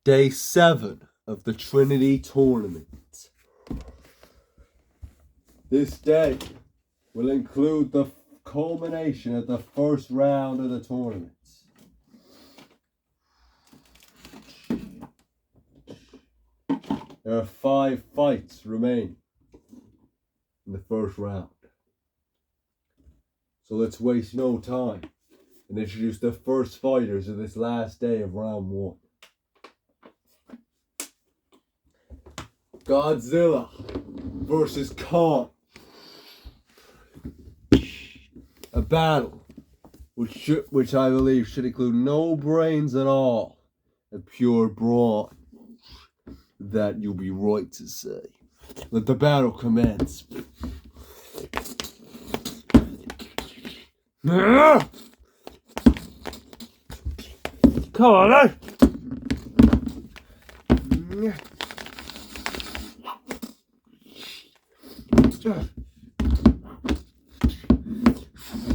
Day 7 of the Trinity Tournament. This day will include the culmination of the first round of the tournament. There are 5 fights remaining in the first round. So let's waste no time and introduce the first fighters of this last day of round 1. Godzilla versus Kong. A battle which I believe should include no brains at all and pure brawn. That you'll be right to say. Let the battle commence. Come on, eh?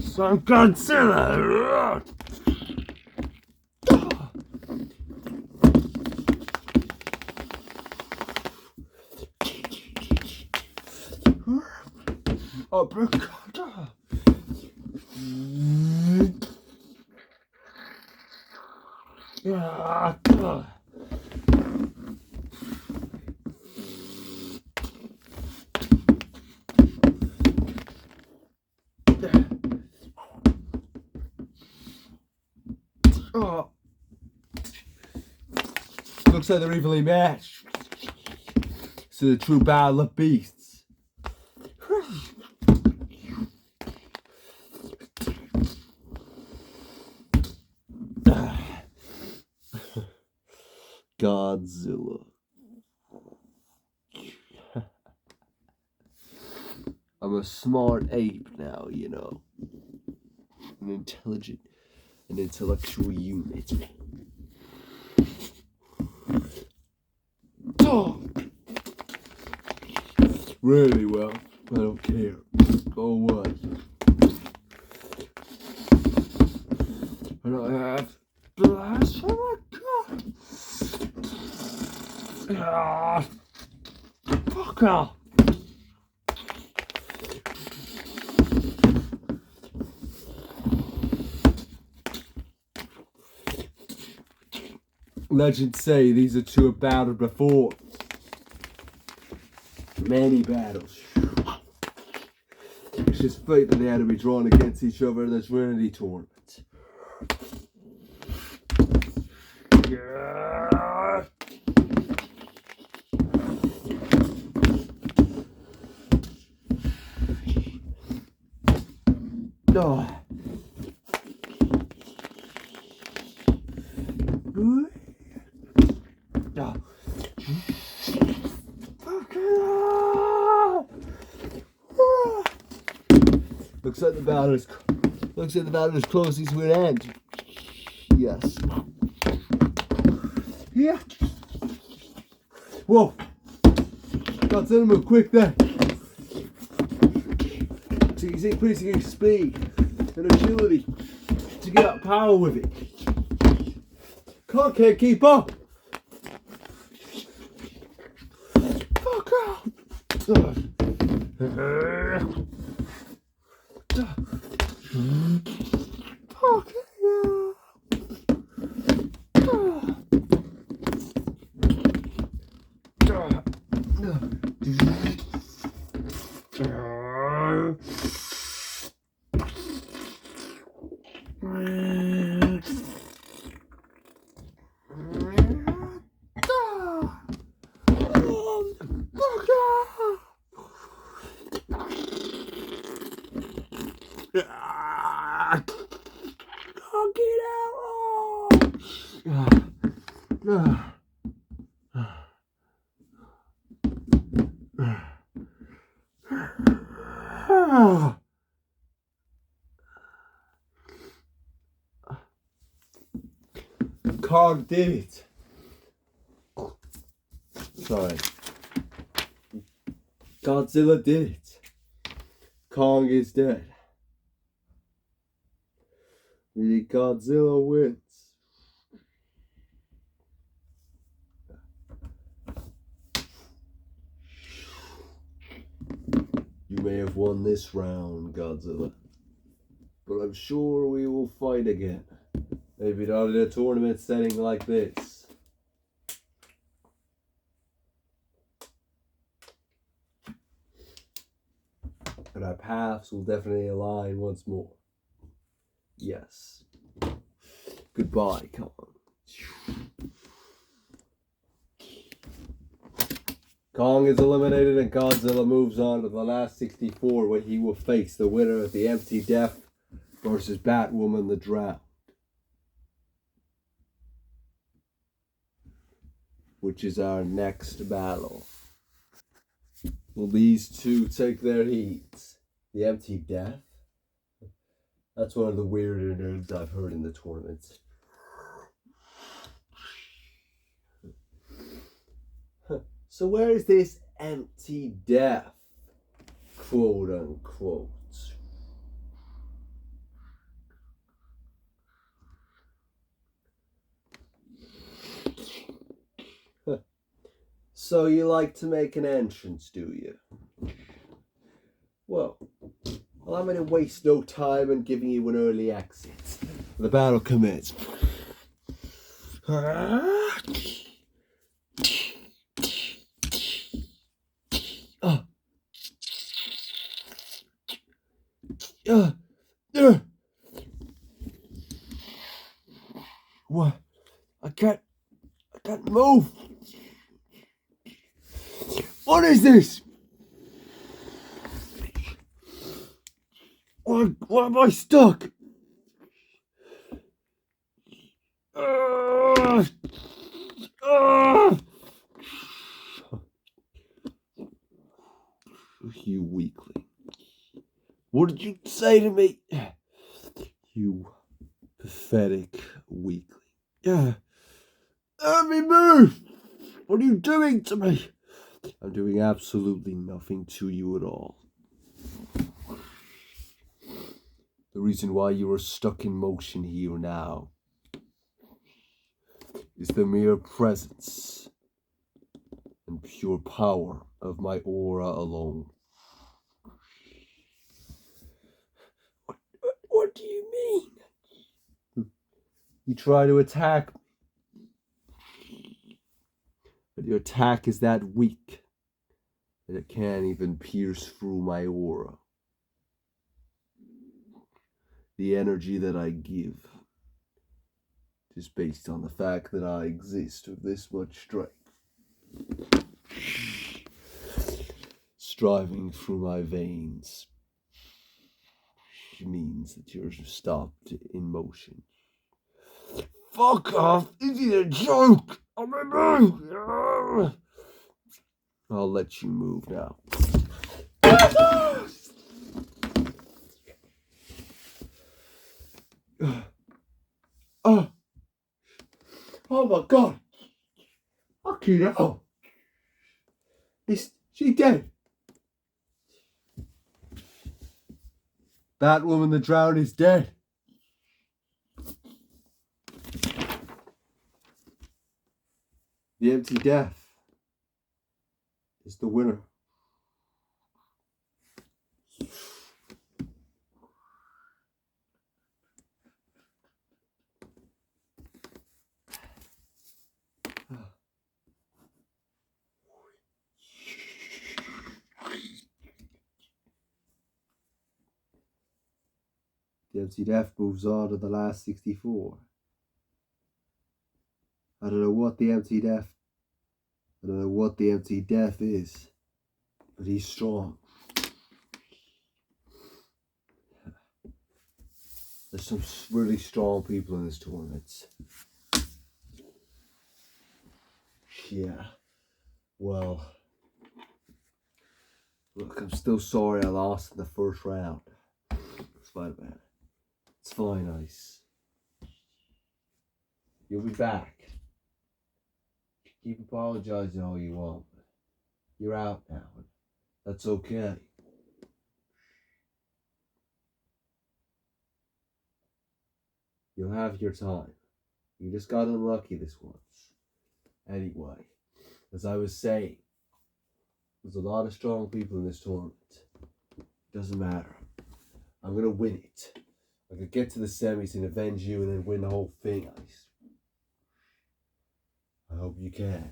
Son Godzilla! Uppercut! Looks like they're evenly matched. It's a true battle of beasts. Godzilla. I'm a smart ape now, you know. An intelligent and intellectual unit. Oh. Really well. I don't care. Go away. And I have blast. Oh my god. Fuck off. Legends say these are two have battled before. Many battles. It's just fate that they had to be drawn against each other in the Trinity Tournament. Yeah. Oh. Looks like the battle is closing to an end. Yes. Yeah. Whoa. Godzilla move quick there. So he's increasing his speed and agility to get up power with it. Kong can't keep up. Fuck off. Fuck yeah. Oh, get out! Kong did it. Sorry. Godzilla did it. Kong is dead. Really, Godzilla wins. may have won this round, Godzilla. But I'm sure we will fight again. Maybe not in a tournament setting like this. And our paths will definitely align once more. Yes. Goodbye, Kong. Kong is eliminated and Godzilla moves on to the last 64, where he will face the winner of the Empty Death versus Batwoman the Drowned. Which is our next battle. Will these two take their heats? The Empty Death? That's one of the weirder names I've heard in the tournaments. So where is this Empty Death? Quote unquote. So you like to make an entrance, do you? Well, I'm going to waste no time in giving you an early exit. The battle commences. What? I can't move. What is this? Why am I stuck? You weakling. What did you say to me? You pathetic weakling. Let me move! What are you doing to me? I'm doing absolutely nothing to you at all. The reason why you are stuck in motion here now is the mere presence and pure power of my aura alone. What do you mean? You try to attack me, but your attack is that weak that it can't even pierce through my aura. The energy that I give is based on the fact that I exist with this much strength. Striving through my veins means that you're stopped in motion. Fuck off! This is a joke! I'll let you move now. Oh my god! Akira! Is she dead? Batwoman the Drowned is dead. The Empty Death is the winner. The Empty Death moves on to the last 64. I don't know what the Empty Death is, but he's strong. There's some really strong people in this tournament. Yeah. Well, look, I'm still sorry I lost in the first round. It's fine, man. It's fine, Ice. You'll be back. Keep apologizing all you want, but you're out now. That's okay. You'll have your time. You just got unlucky this once. Anyway, as I was saying, there's a lot of strong people in this tournament. Doesn't matter. I'm gonna win it. I could get to the semis and avenge you and then win the whole thing, Ice. I hope you can.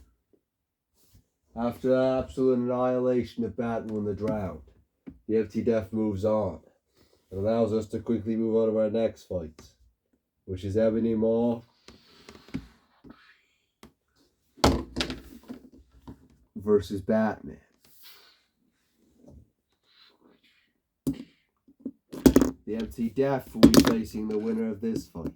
After that absolute annihilation of Bat won the round, the Empty Death moves on and allows us to quickly move on to our next fight, which is Ebony Maw versus Batman. The Empty Death will be facing the winner of this fight.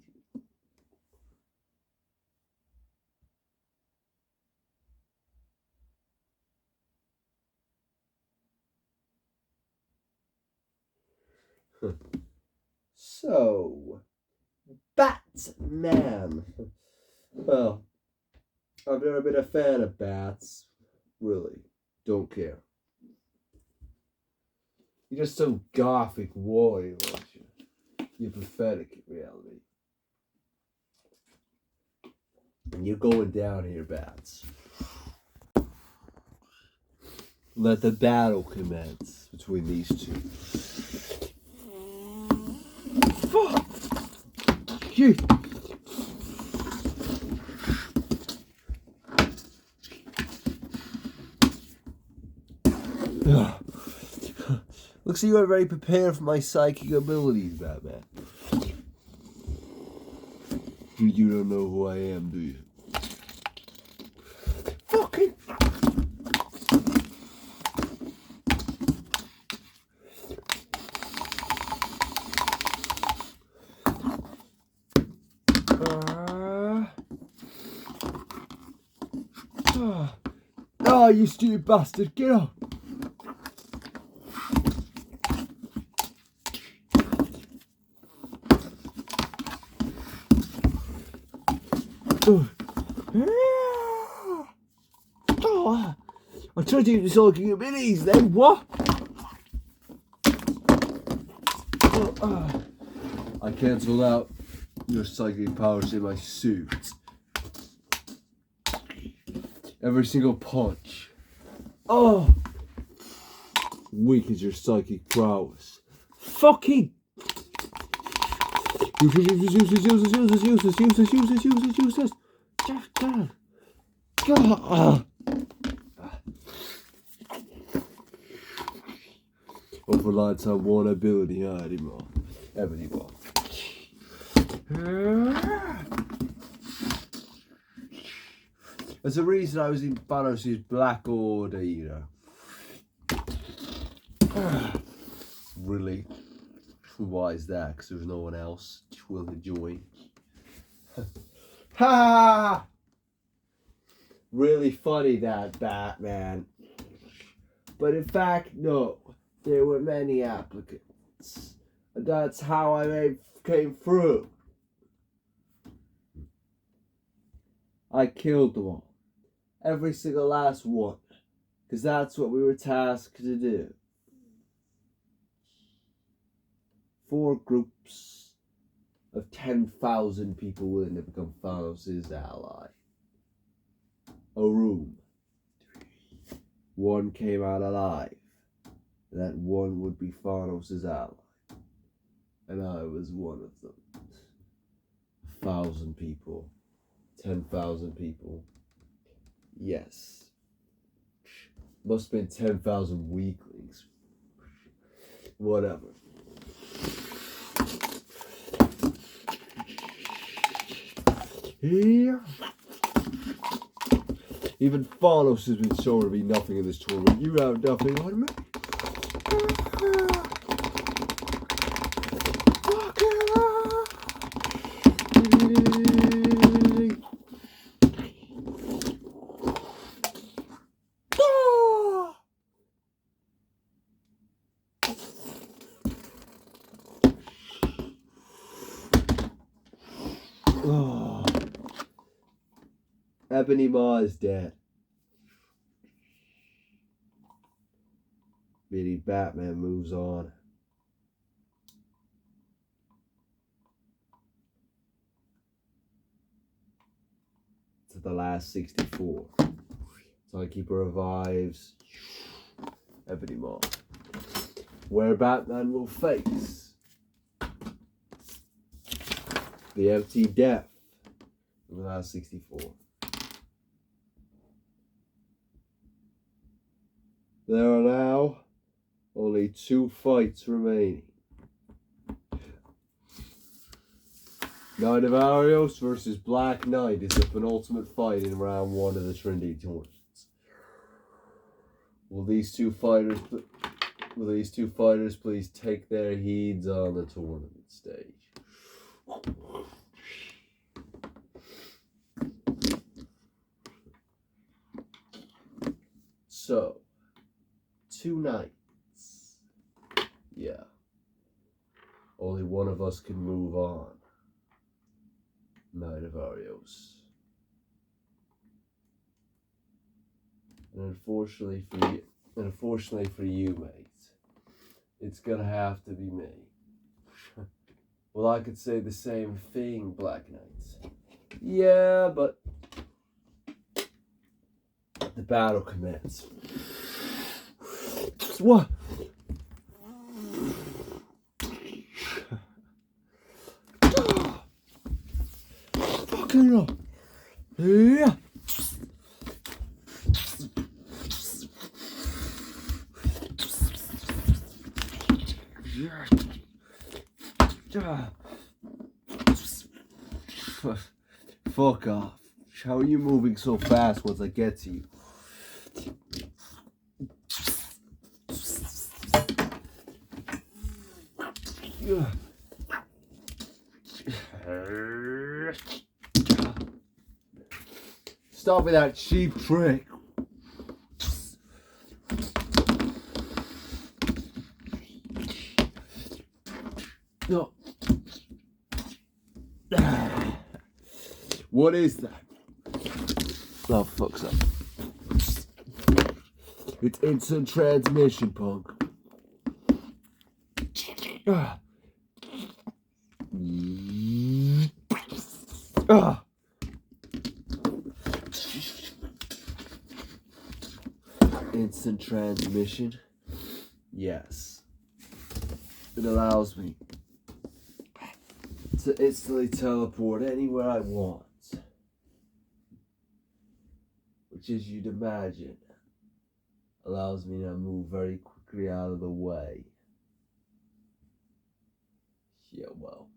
So, Batman. Well, I've never been a fan of bats. Really. Don't care. You're just some gothic warrior, aren't you? You're pathetic in reality. And you're going down here, Bats. Let the battle commence between these two. Fuck! Shit! Looks like you are very prepared for my psychic abilities, Batman. You don't know who I am, do you? Fucking... Oh, you stupid bastard, get up! Oh, I tried to use psychic abilities then, what? I cancelled out your psychic powers in my suit. Every single punch. Oh! Weak is your psychic prowess. Fucking! Useless. God. Over lights have one ability, anymore. Everyone. There's a reason I was in Thanos' Black Order, you know. Really? Why is that? Because there's no one else willing to join. Ha! Really funny that, Batman. But in fact, no. There were many applicants. And that's how I came through. I killed them all. Every single last one. Because that's what we were tasked to do. 4 groups of 10,000 people willing to become Thanos' ally. A room. 1 came out alive. That 1 would be Thanos' ally. And I was one of them. 1,000 people. 10,000 people. Yes. Must have been 10,000 weaklings. Whatever. Here. Even Thanos has been shown to be nothing in this tournament. You have nothing on me. Oh. Ebony Maw is dead. Meaning Batman moves on. To the last 64. Timekeeper revives Ebony Maw. where Batman will face the empty death of the last 64. There are now only 2 fights remaining. Knight of Arios versus Black Knight is the penultimate fight in round 1 of the Trinity tournaments. Will these two fighters please take their heeds on the tournament stage? So, 2 nights. Yeah. Only one of us can move on. Knight of Arios. And unfortunately for you, mate, it's gonna have to be me. Well, I could say the same thing, Black Knight. Yeah, but the battle commences. What? Fucking hell. Yeah. Fuck off. How are you moving so fast once I get to you? Stop with that cheap trick. No. What is that? Oh, fuck's up. It's instant transmission, punk. Instant transmission. Yes. It allows me to instantly teleport anywhere I want. Which, as you'd imagine, allows me to move very quickly out of the way. Yeah, well.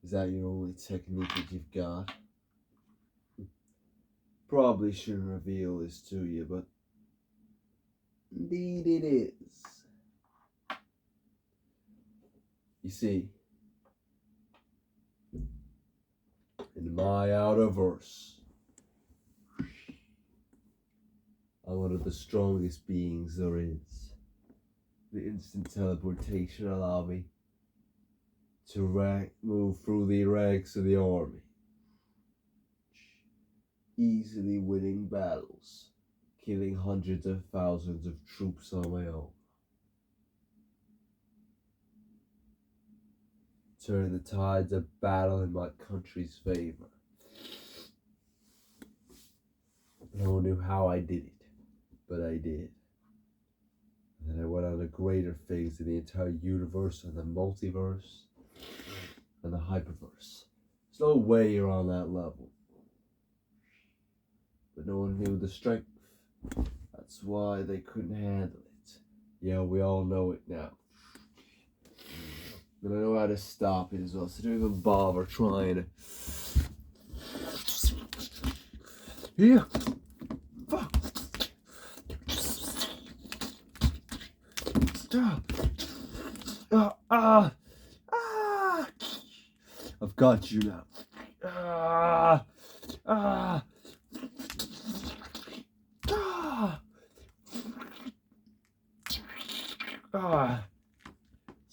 Is that your only technique that you've got? Probably shouldn't reveal this to you, but indeed it is. You see, in my outerverse, I'm one of the strongest beings there is. The instant teleportation allows me to move through the ranks of the army, easily winning battles, killing hundreds of thousands of troops on my own. Turn the tides of battle in my country's favor. No one knew how I did it, but I did. And then I went on to greater things in the entire universe and the multiverse and the hyperverse. There's no way you're on that level. But no one knew the strength. That's why they couldn't handle it. Yeah, we all know it now. And I know how to stop it as well, so don't even bother trying to. Yeah. Fuck. Stop. I've got you now.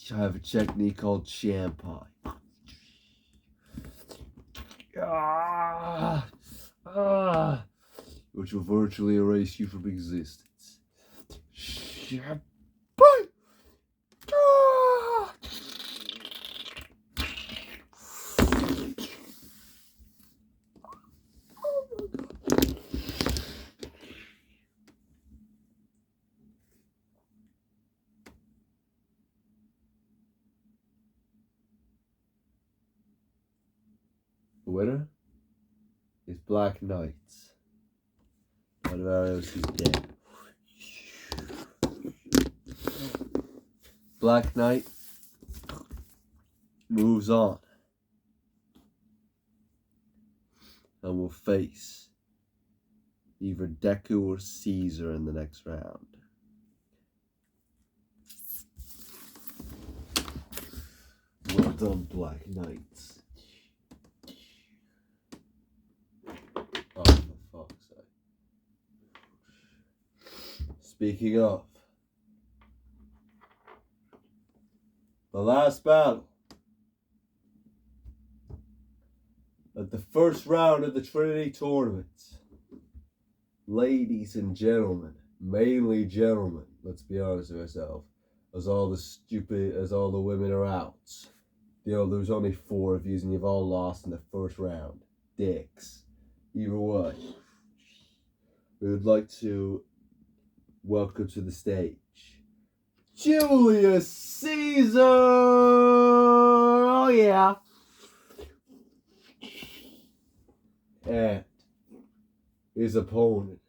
I have a technique called Champai. Which will virtually erase you from existence. Champai! winner is Black Knight. Alvaro is dead. Black Knight moves on and will face either Deku or Caesar in the next round. Well done, Black Knight. Oh, for fuck's sake. Speaking of, the last battle at the first round of the Trinity Tournament. Ladies and gentlemen, mainly gentlemen, let's be honest with ourselves, as all the women are out. You know, there's only 4 of you and you've all lost in the first round. Dicks. Either way, we would like to welcome to the stage Julius Caesar! Oh yeah! And his opponent,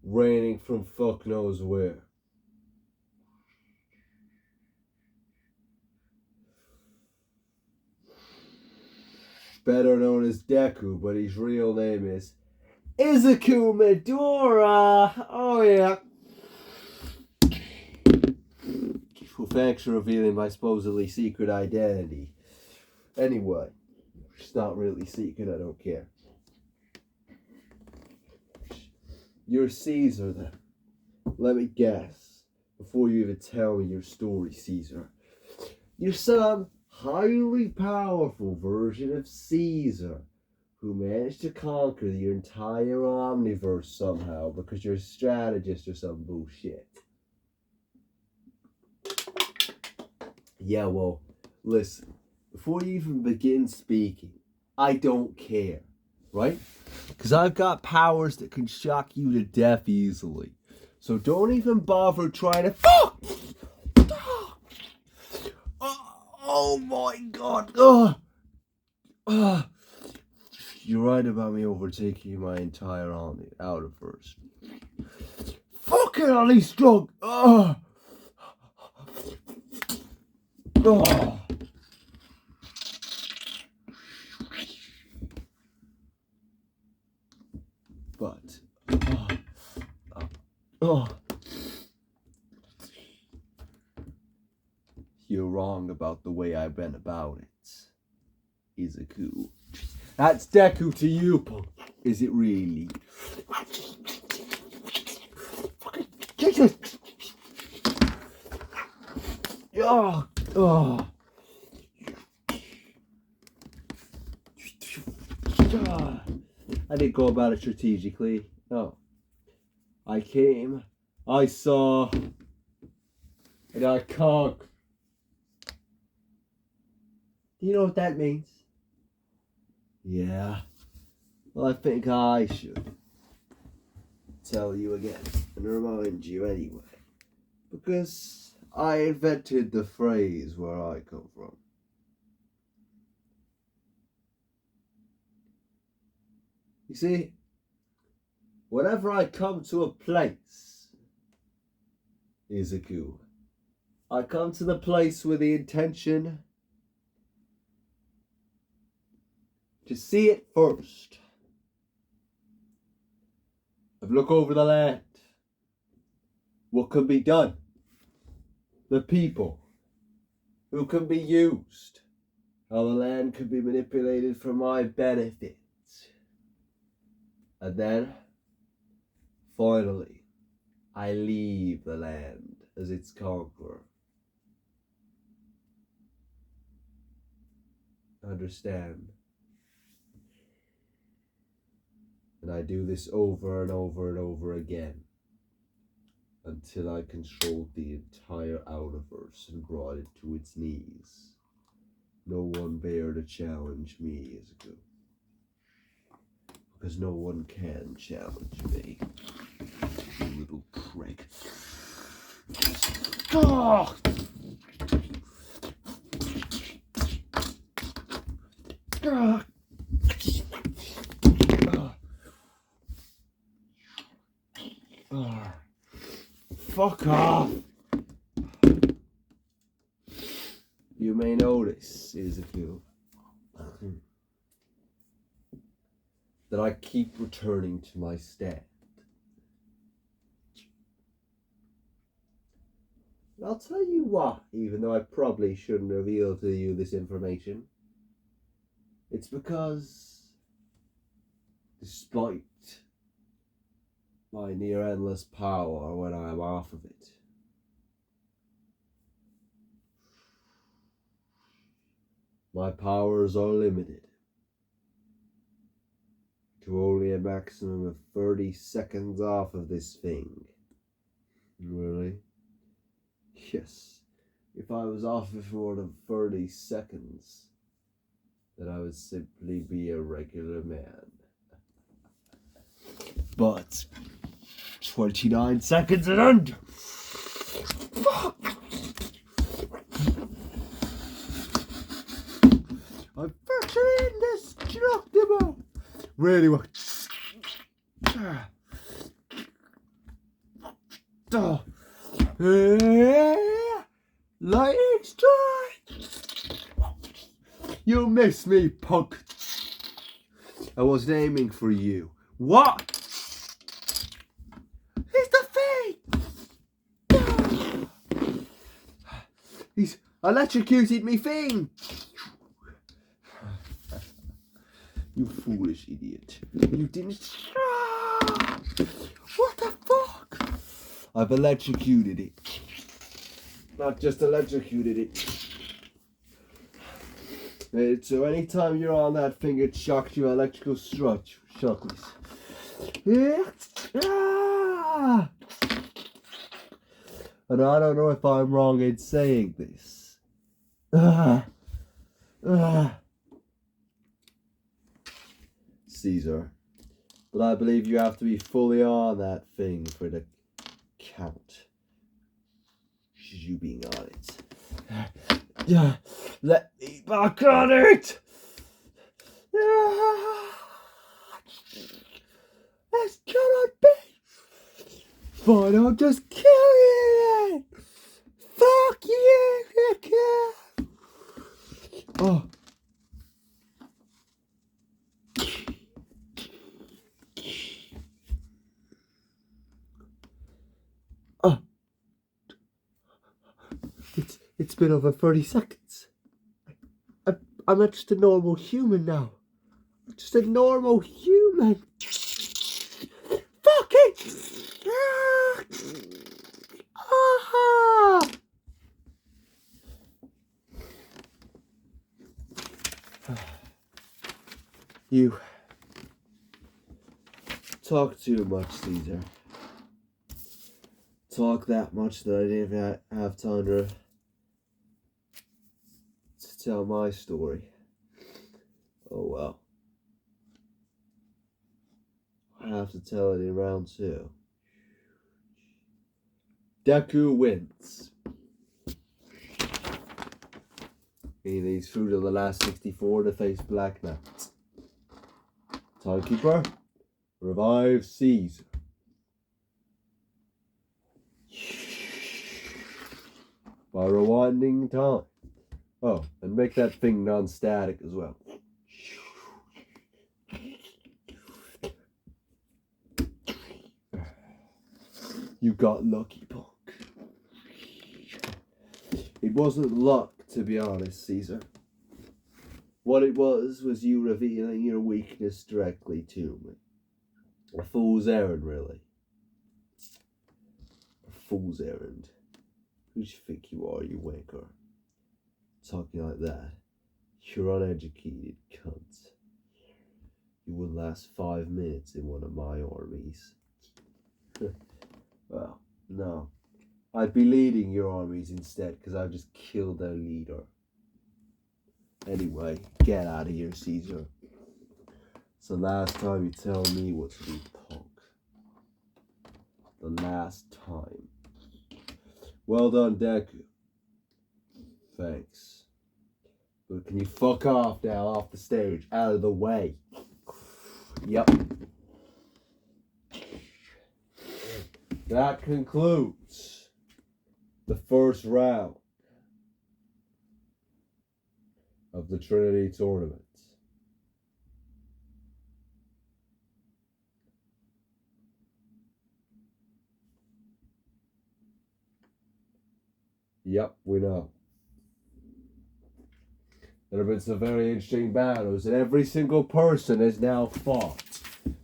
reigning from fuck knows where. Better known as Deku, but his real name is Izuku Midora! Oh yeah! Well, thanks for revealing my supposedly secret identity. Anyway, it's not really secret, I don't care. You're Caesar then. Let me guess, before you even tell me your story, Caesar. You're some highly powerful version of Caesar who managed to conquer the entire omniverse somehow because you're a strategist or some bullshit. Yeah, well, listen, before you even begin speaking, I don't care, right? Because I've got powers that can shock you to death easily. So don't even bother trying to... Fuck! Oh my god! You're right about me overtaking my entire army out of first. Fucking hell, he's strong! But you're wrong about the way I went about it, Izuku. That's Deku to you, punk. Is it really? I didn't go about it strategically. No. I came, I saw, and I conquered. Do you know what that means? Yeah. Well, I think I should tell you again and remind you anyway. Because I invented the phrase where I come from. You see, whenever I come to a place, Izuku, I come to the place with the intention to see it first. I've looked over the land. What can be done? The people. Who can be used? How the land can be manipulated for my benefit. And then, finally, I leave the land as its conqueror. Understand? And I do this over and over and over again until I controlled the entire Outerverse and brought it to its knees. No one dare to challenge me, Izuku. Because no one can challenge me. You little prick. Oh! fuck off! You may notice, Izuku, that I keep returning to my stand. And I'll tell you why, even though I probably shouldn't reveal to you this information. It's because, despite my near endless power when I am off of it, my powers are limited to only a maximum of 30 seconds off of this thing. Really? Yes. If I was off it for more than 30 seconds, then I would simply be a regular man. But 29 seconds and under. Fuck! I'm virtually indestructible. Really well. Lightning strike! You missed me, punk. I wasn't aiming for you. What? He's the thing! He's electrocuted me thing! You foolish idiot. You didn't... What the fuck? I've electrocuted it. Not just electrocuted it. So anytime you're on that thing, it shocks you electrical shockless. And I don't know if I'm wrong in saying this. Caesar. But I believe you have to be fully on that thing for the count. You being on it. Let me back on it! This cannot be! Fine, I'll just kill you! Fuck you, Nick! Oh. Oh. It's been over 30 seconds. I'm just a normal human now. I'm just a normal human. Fuck it! Ah! You talk too much, Caesar. Talk that much that I didn't even have time to tell my story. Oh well. I have to tell it in round 2. Deku wins. He's through to the last 64 to face Black Knight. Timekeeper, revive Caesar. By rewinding time. Oh, and make that thing non-static as well. You got lucky, punk. It wasn't luck, to be honest, Caesar. What it was you revealing your weakness directly to me. A fool's errand, really. A fool's errand. Who do you think you are, you wanker? Talking like that. You're uneducated, cunt. You wouldn't last 5 minutes in one of my armies. Well, no. I'd be leading your armies instead, because I've just killed their leader. Anyway, get out of here, Caesar. It's the last time you tell me what to do, punk. The last time. Well done, Deku. Thanks. But can you fuck off now, off the stage, out of the way? Yep. That concludes the first round of the Trinity Tournament. Yep, we know. There have been some very interesting battles, and every single person has now fought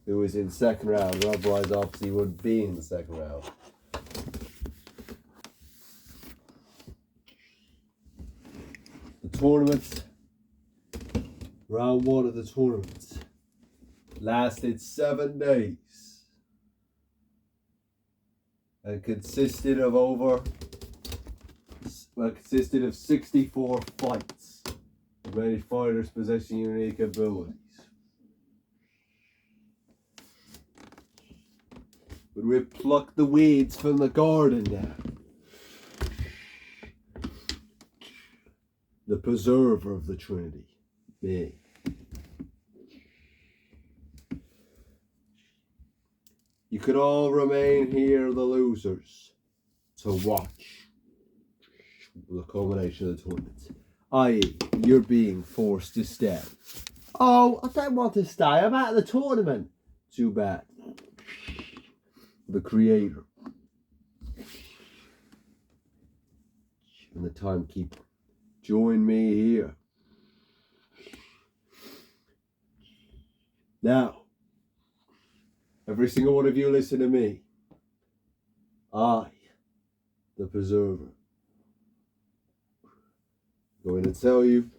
who was in second round, or otherwise obviously would be in the second round. The tournament, round one of the tournament, lasted 7 days and consisted of 64 fights. Many fighters possessing unique abilities. But we pluck the weeds from the garden now. The preserver of the Trinity, me. You could all remain here, the losers, to watch the culmination of the tournament. I.e., you're being forced to stay. Oh, I don't want to stay. I'm at the tournament. Too bad. The creator and the timekeeper. Join me here. Now, every single one of you listen to me. I, the preserver, going to tell you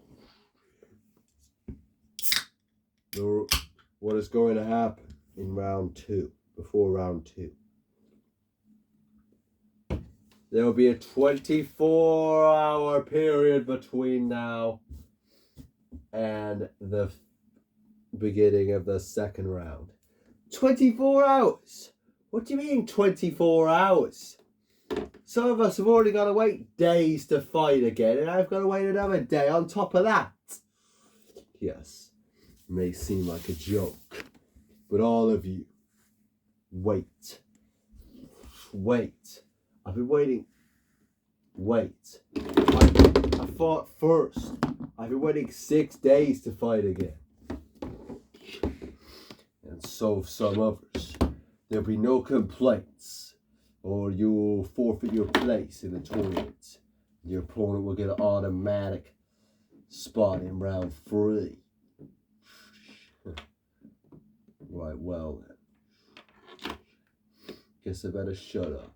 what is going to happen in round 2, before round 2. There will be a 24-hour period between now and the beginning of the second round. 24 hours? What do you mean 24 hours? Some of us have already got to wait days to fight again, and I've got to wait another day on top of that. Yes, it may seem like a joke, but all of you, wait. Wait. I've been waiting. Wait. I fought first. I've been waiting 6 days to fight again. And so have some others. There'll be no complaints, or you'll forfeit your place in the tournament. Your opponent will get an automatic spot in round 3. Right, well then. Guess I better shut up.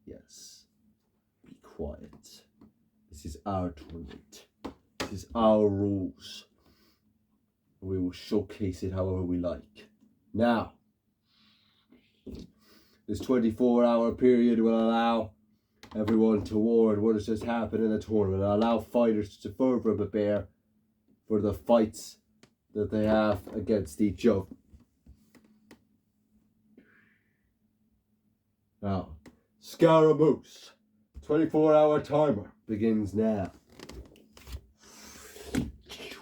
Yes. Be quiet. This is our tournament. This is our rules. We will showcase it however we like. Now, this 24-hour period will allow everyone to warn what has just happened in the tournament. It'll allow fighters to further prepare for the fights that they have against each other. Now, Scaramouche, 24-hour timer begins now.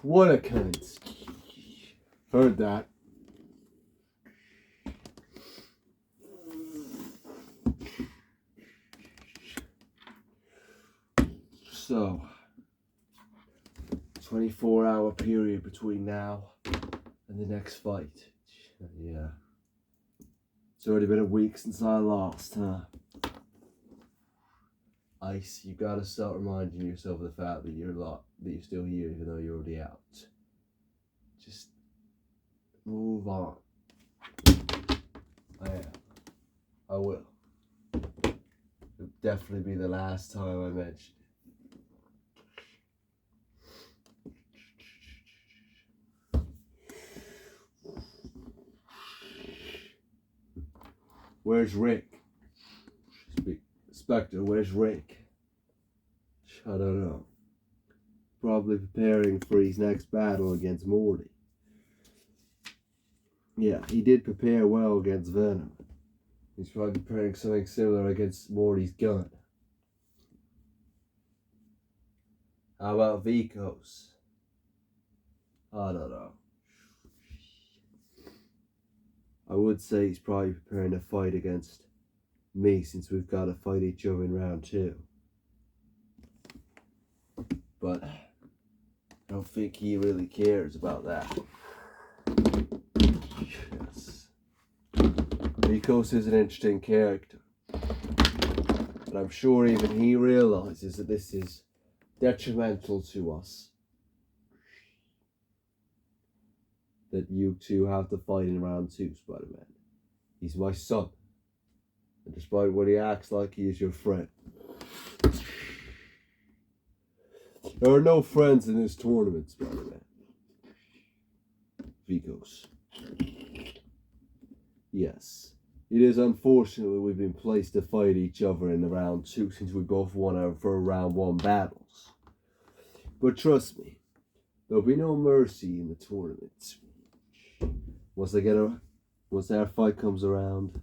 What a cunt. Heard that. So, 24-hour period between now and the next fight. Yeah. It's already been a week since I lost, huh? Ice, you gotta start reminding yourself of the fact that you're still here even though you're already out. Just move on. I will. It'll definitely be the last time I mention it. Where's Rick? Spectre, where's Rick? I don't know. Probably preparing for his next battle against Morty. Yeah, he did prepare well against Venom. He's probably preparing something similar against Morty's gun. How about Vikos? I don't know. I would say he's probably preparing to fight against me since we've got to fight each other in round 2. But I don't think he really cares about that. Yes. Vikos is an interesting character. But I'm sure even he realizes that this is detrimental to us. That you two have to fight in round 2, Spider-Man. He's my son. And despite what he acts like, he is your friend. There are no friends in this tournament, Spider-Man. Vikos. Yes. It is unfortunate that we've been placed to fight each other in the round 2 since we both won our round 1 battles. But trust me, there'll be no mercy in the tournament. Once our fight comes around,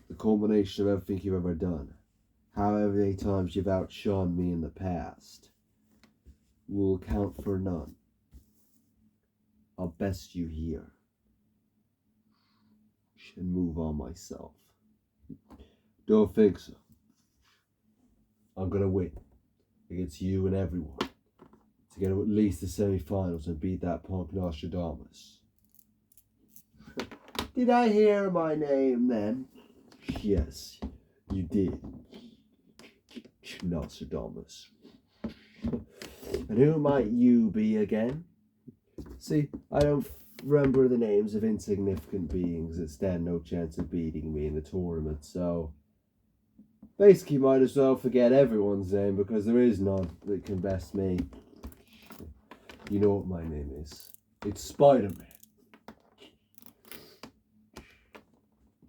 the culmination of everything you've ever done, however many times you've outshone me in the past, will count for none. I'll best you here and move on myself. Don't think so. I'm gonna win against you and everyone to get to at least the semi-finals and beat that punk Nostradamus. Did I hear my name then? Yes, you did. Nostradamus. And who might you be again? See, I don't remember the names of insignificant beings that stand no chance of beating me in the tournament, so basically might as well forget everyone's name because there is none that can best me. You know what my name is. It's Spider-Man.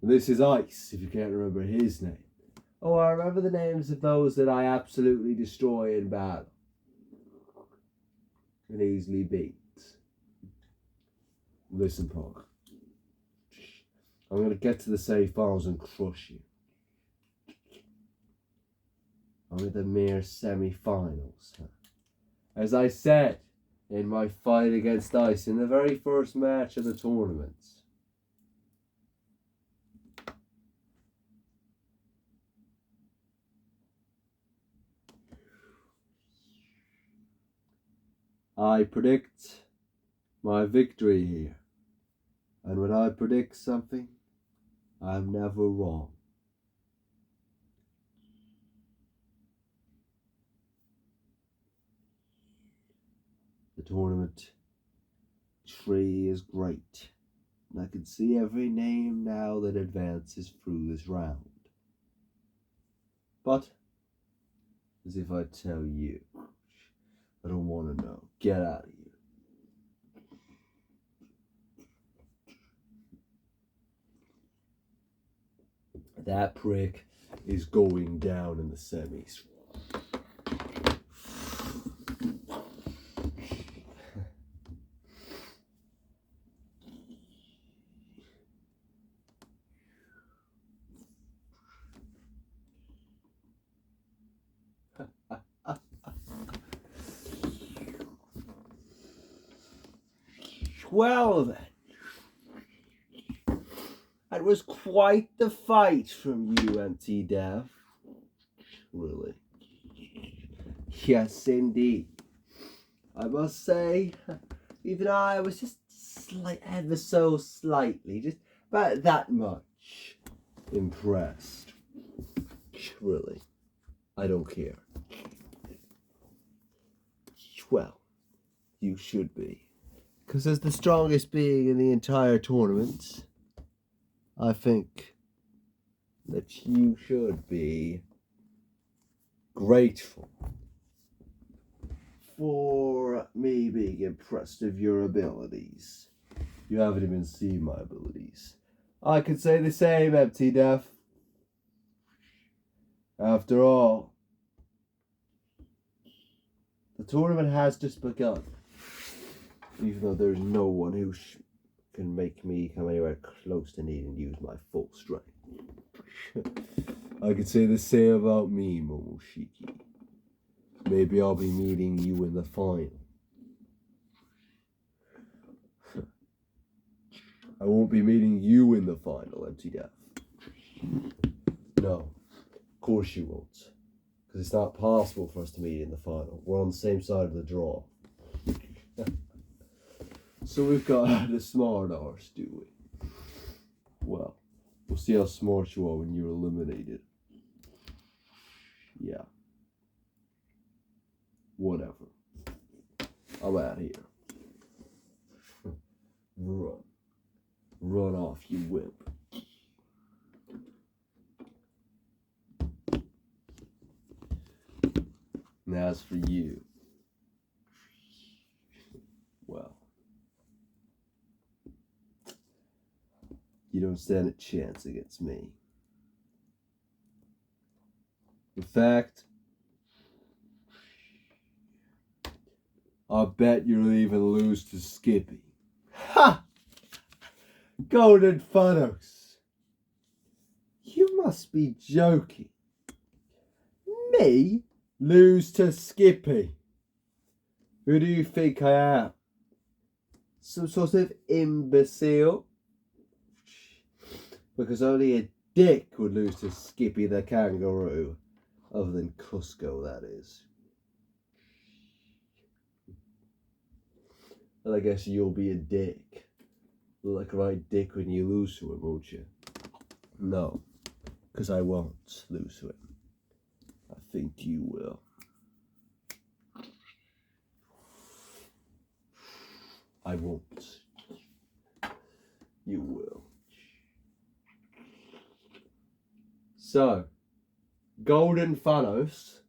And this is Ice, if you can't remember his name. Oh, I remember the names of those that I absolutely destroy in battle and easily beat. Listen, punk. I'm going to get to the semi-finals and crush you. I'm at the mere semi-finals. As I said in my fight against Ice in the very first match of the tournament, I predict my victory here. And when I predict something, I'm never wrong. The tournament tree is great, and I can see every name now that advances through this round. But, as if I tell you, I don't want to know. Get out of here. That prick is going down in the semis. Well then, that was quite the fight from you, MT-Dev. Really? Yes, indeed. I must say, even I was just ever so slightly, just about that much impressed. Really? I don't care. Well, you should be. Because as the strongest being in the entire tournament, I think that you should be grateful for me being impressed of your abilities. You haven't even seen my abilities. I could say the same, MT-Dev. After all, the tournament has just begun. Even though there's no one who can make me come anywhere close to needing to use my full strength. I could say the same about me, Momoshiki. Maybe I'll be meeting you in the final. I won't be meeting you in the final, Empty Death. No, of course you won't. Because it's not possible for us to meet in the final. We're on the same side of the draw. So we've got the smart arse, do we? Well, we'll see how smart you are when you're eliminated. Yeah. Whatever. I'm out here. Run. Run off, you wimp. And as for you, well, you don't stand a chance against me. In fact, I bet you'll even lose to Skippy. Ha! Golden Funnels. You must be joking. Me? Lose to Skippy? Who do you think I am? Some sort of imbecile? Because only a dick would lose to Skippy the kangaroo. Other than Cusco, that is. Well, I guess you'll be a dick. Like a right dick when you lose to him, won't you? No, because I won't lose to him. I think you will. I won't. You will. So, Golden Thanos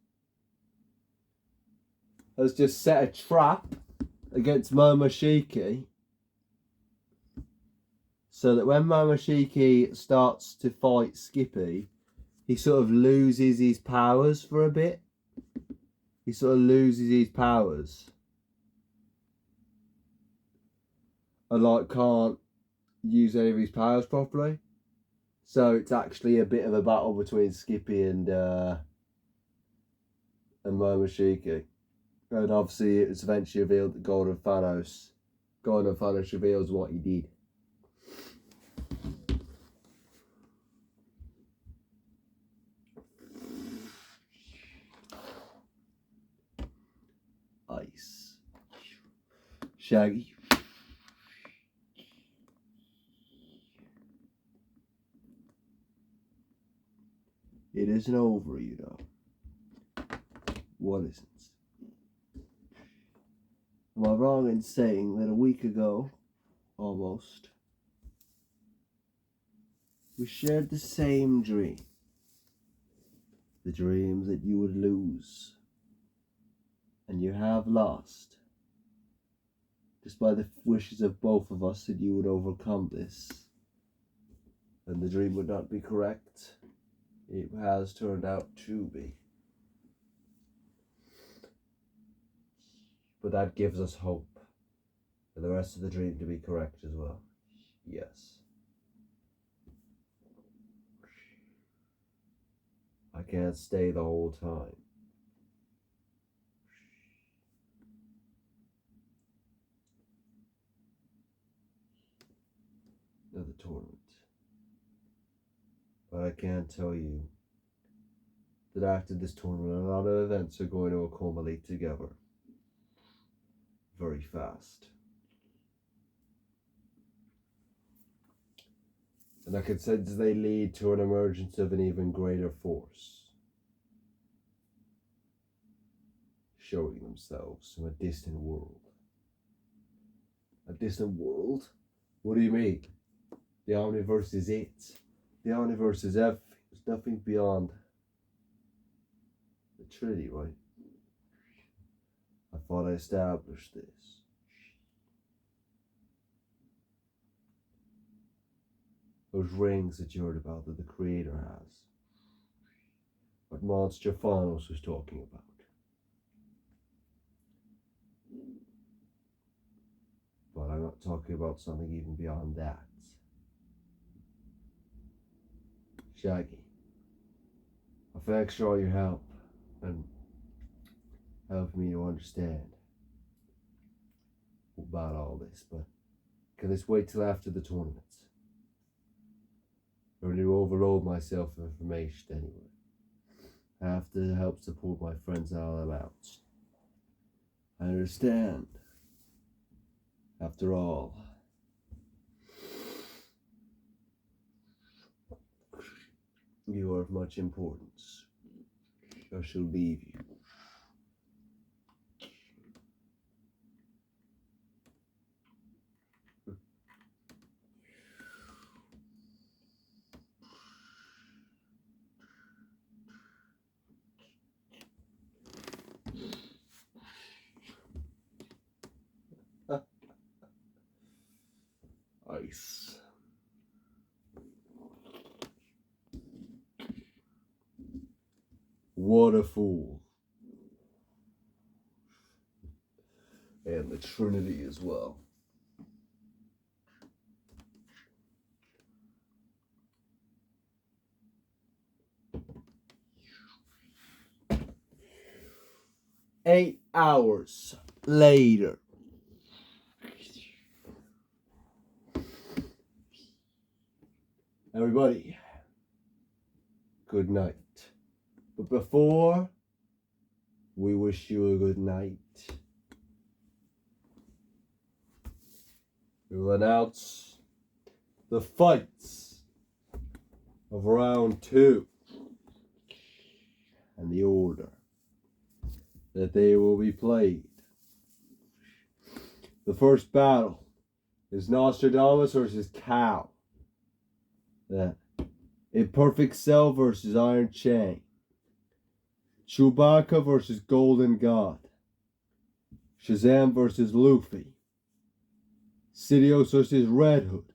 has just set a trap against Momoshiki so that when Momoshiki starts to fight Skippy, he sort of loses his powers for a bit. He sort of loses his powers. And like can't use any of his powers properly. So it's actually a bit of a battle between Skippy and Momoshiki. And obviously it's eventually revealed that Golden Thanos reveals what he did. Ice. Shaggy. It isn't over, you know. What isn't? Am I wrong in saying that a week ago, almost, we shared the same dream? The dream that you would lose. And you have lost. Despite the wishes of both of us that you would overcome this. And the dream would not be correct. It has turned out to be. But that gives us hope for the rest of the dream to be correct as well. Yes. I can't stay the whole time. Another tournament. But I can tell you that after this tournament, a lot of events are going to accumulate together very fast. And I can sense they lead to an emergence of an even greater force, showing themselves from a distant world. A distant world? What do you mean? The Omniverse is it. The Omniverse is everything. There's nothing beyond the Trinity, right? I thought I established this. Those rings that you heard about that the Creator has. What Monster Thanos was talking about. But I'm not talking about something even beyond that. Shaggy, I thanks for all your help and helping me to understand about all this, but Can this wait till after the tournament? Or to overload myself with information anyway? I have to help support my friends all I'm out. I understand. After all, you are of much importance. I shall leave you. Ice. What a fool. And the Trinity as well. Eight hours later. Everybody, good night. But before we wish you a good night, we will announce the fights of round 2 and the order that they will be played. The first battle is Nostradamus versus Cow. Then Imperfect Cell versus Iron Chain. Chewbacca versus Golden God. Shazam versus Luffy. Sidious versus Red Hood.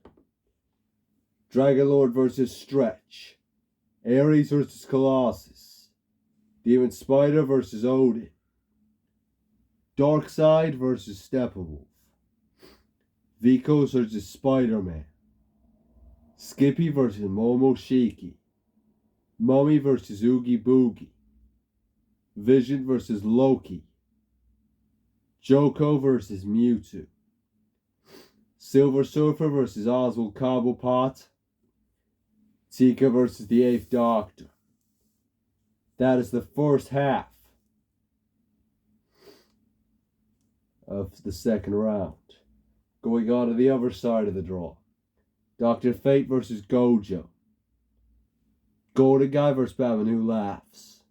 Dragonlord versus Stretch. Ares versus Colossus. Demon Spider versus Odin. Darkseid versus Steppenwolf. Vikos versus Spider-Man. Skippy versus Momoshiki. Mummy versus Oogie Boogie. Vision versus Loki. Joko versus Mewtwo. Silver Surfer versus Oswald Cobblepot. Tika versus the 8th Doctor. That is the first half of the second round. Going on to the other side of the draw. Dr. Fate versus Gojo. Golden Guy versus Batman Who Laughs.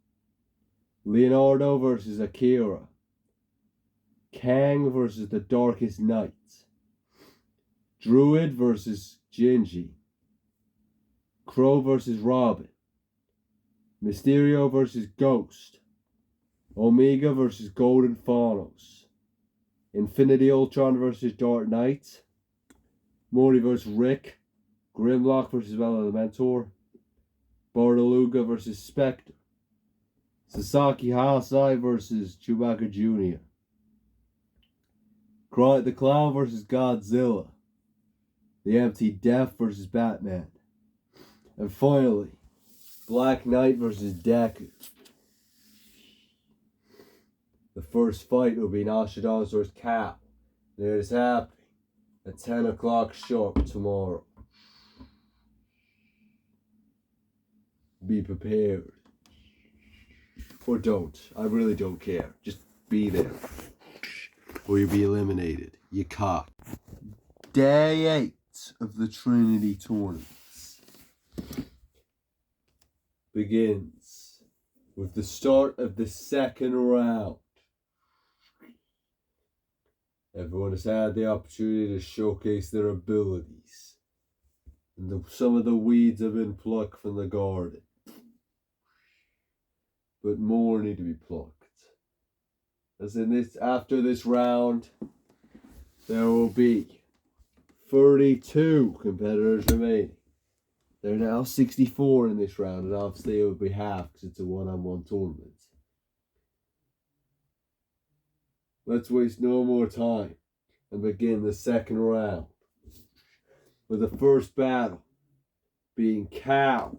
Leonardo versus Akira. Kang versus the Darkest Knight. Druid versus Gingy. Crow versus Robin. Mysterio versus Ghost. Omega versus Golden Thanos. Infinity Ultron versus Dark Knight. Morty versus Rick. Grimlock versus Elementor. Bardaluga versus Spectre. Sasaki Hasai versus Chewbacca Jr. Cry the Clown versus Godzilla. The Empty Death versus Batman. And finally, Black Knight versus Deku. The first fight will be Nostradamus versus Cow. It is happening at 10 o'clock sharp tomorrow. Be prepared. Or don't. I really don't care. Just be there. Or you'll be eliminated. You cock. Day 8 of the Trinity tournaments begins with the start of the second round. Everyone has had the opportunity to showcase their abilities. And some of the weeds have been plucked from the garden. But more need to be plucked. As in this, after this round, there will be 32 competitors remaining. There are now 64 in this round, and obviously it will be half because it's a one-on-one tournament. Let's waste no more time and begin the second round with the first battle being Cow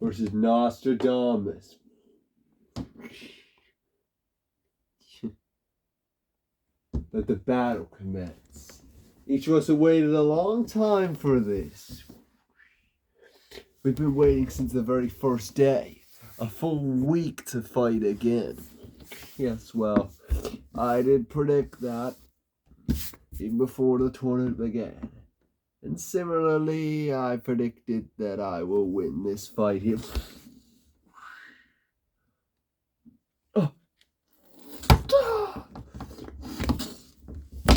versus let the battle commence. Each of us have waited a long time for this. We've been waiting since the very first day. A full week to fight again. Yes, well, I did predict that even before the tournament began. And similarly, I predicted that I will win this fight here.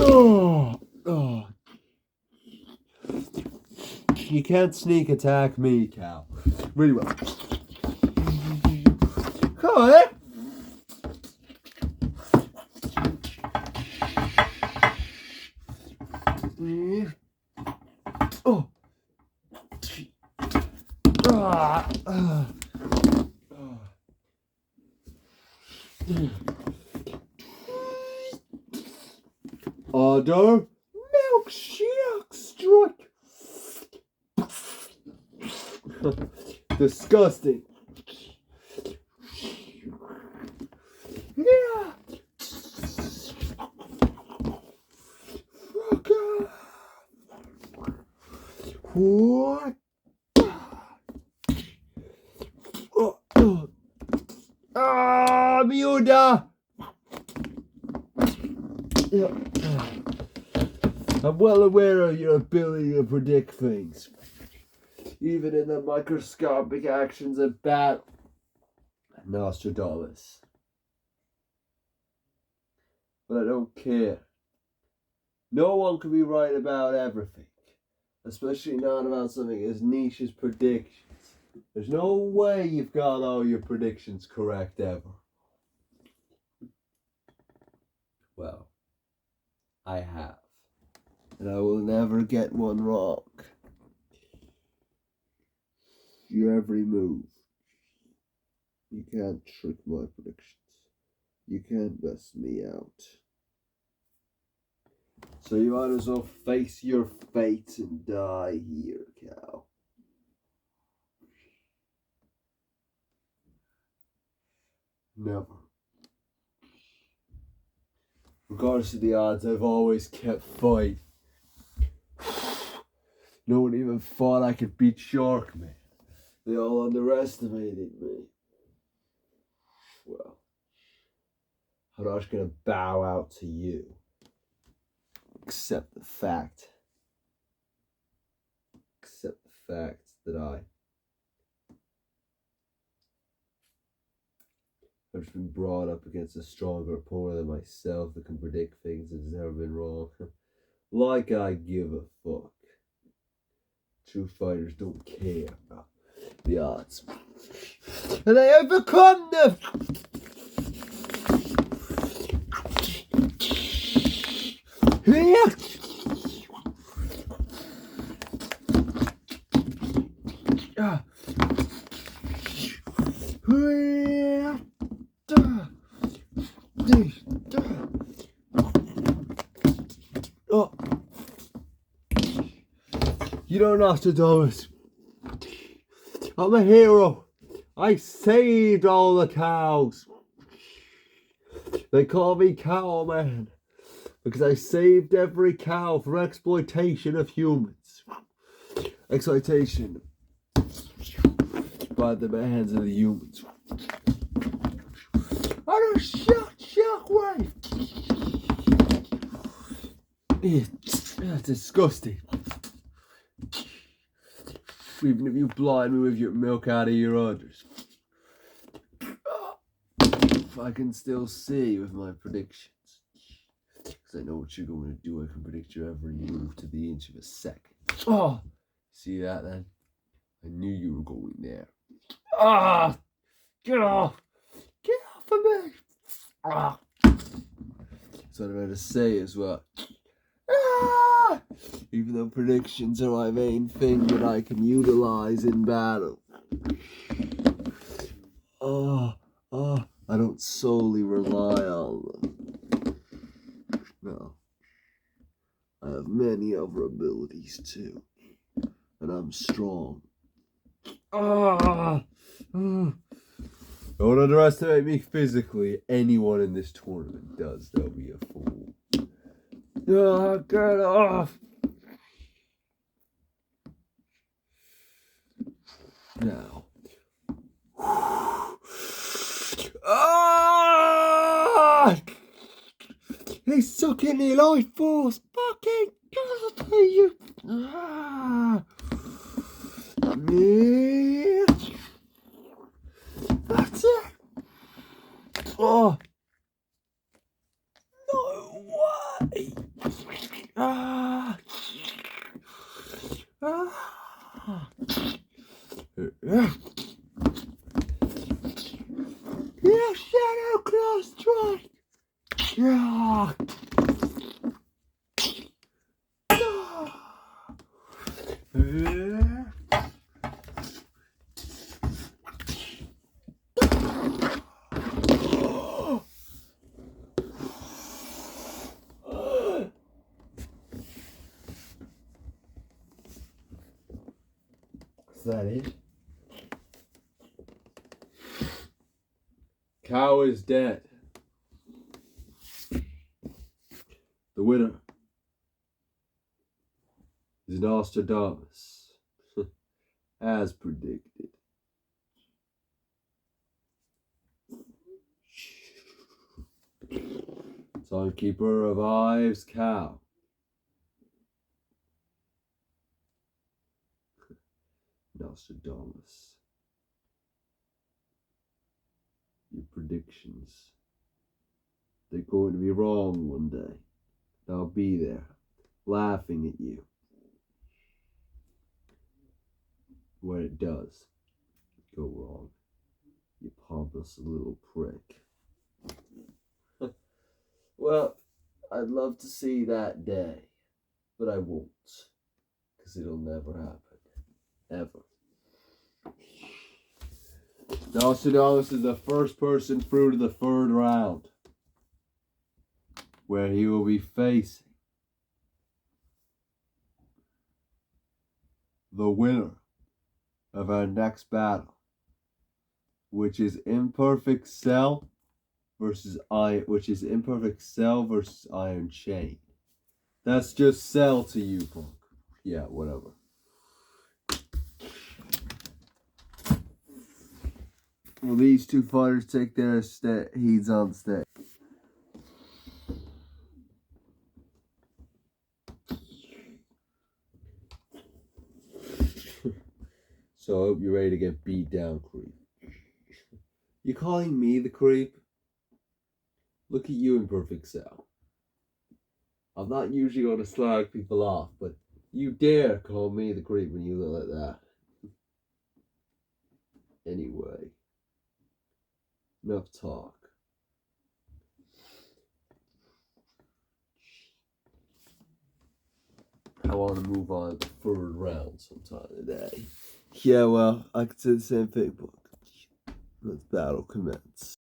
Oh. You can't sneak attack me, Cal. Really well. Come on, eh? Oh. Order milkshake strike. Disgusting. Yeah. What? Miuda! I'm well aware of your ability to predict things, even in the microscopic actions of battle. Nostradamus. But I don't care. No one can be right about everything, especially not about something as niche as predictions. There's no way you've got all your predictions correct ever. Well, I have. And I will never get one wrong. Your every move. You can't trick my predictions. You can't mess me out. So you might as well face your fate and die here, Cal. Never. Regardless of the odds, I've always kept fighting. No one even thought I could beat Sharkman. They all underestimated me. Well, I'm not gonna bow out to you. Accept the fact that I've just been brought up against a stronger opponent than myself that can predict things that has never been wrong. Like I give a fuck. True fighters don't care about the odds. And I overcome them! Oh. You don't know Nostradamus. I'm a hero. I saved all the cows. They call me Cowman because I saved every cow from exploitation of humans. Exploitation by the hands of the humans. I don't shockwave. It's disgusting. Even if you blind me with your milk out of your udders. I can still see with my predictions. Because I know what you're going to do. I can predict your every move to the inch of a second. Oh! See that then? I knew you were going there. Ah! Get off! Get off of me! Ah! That's what I'm going to say as well. Ah! Even though predictions are my main thing that I can utilize in battle. I don't solely rely on them. No. I have many other abilities too. And I'm strong. Don't underestimate me physically. Anyone in this tournament does. They'll be a fool. Oh, get off! Now. Ah! He's sucking the life force. Fucking God, you. Ah! Yeah. That's it. Oh. No way. Ah. Ah. Yeah. Yeah, Shadow Claw strike. Yeah. Yeah. Is that it? Cow is dead. The winner is Nostradamus, as predicted. Timekeeper revives cow. Nostradamus. Your predictions. They're going to be wrong one day. I'll be there, laughing at you. When it does go wrong, you pompous little prick. Well, I'd love to see that day, but I won't, because it'll never happen. Ever. Nostradamus is the first person through to the third round, where he will be facing the winner of our next battle, which is Imperfect Cell versus Iron, which is Imperfect Cell versus Iron Chain. That's just Cell to you, punk. Yeah, whatever. Will these two fighters take their heats on stage? So I hope you're ready to get beat down, creep. You calling me the creep? Look at you, Imperfect Cell. I'm not usually going to slag people off, but you dare call me the creep when you look like that. Anyway, enough talk. I want to move on to the third round sometime today. Yeah, well, I could say the same thing, but let's battle commence.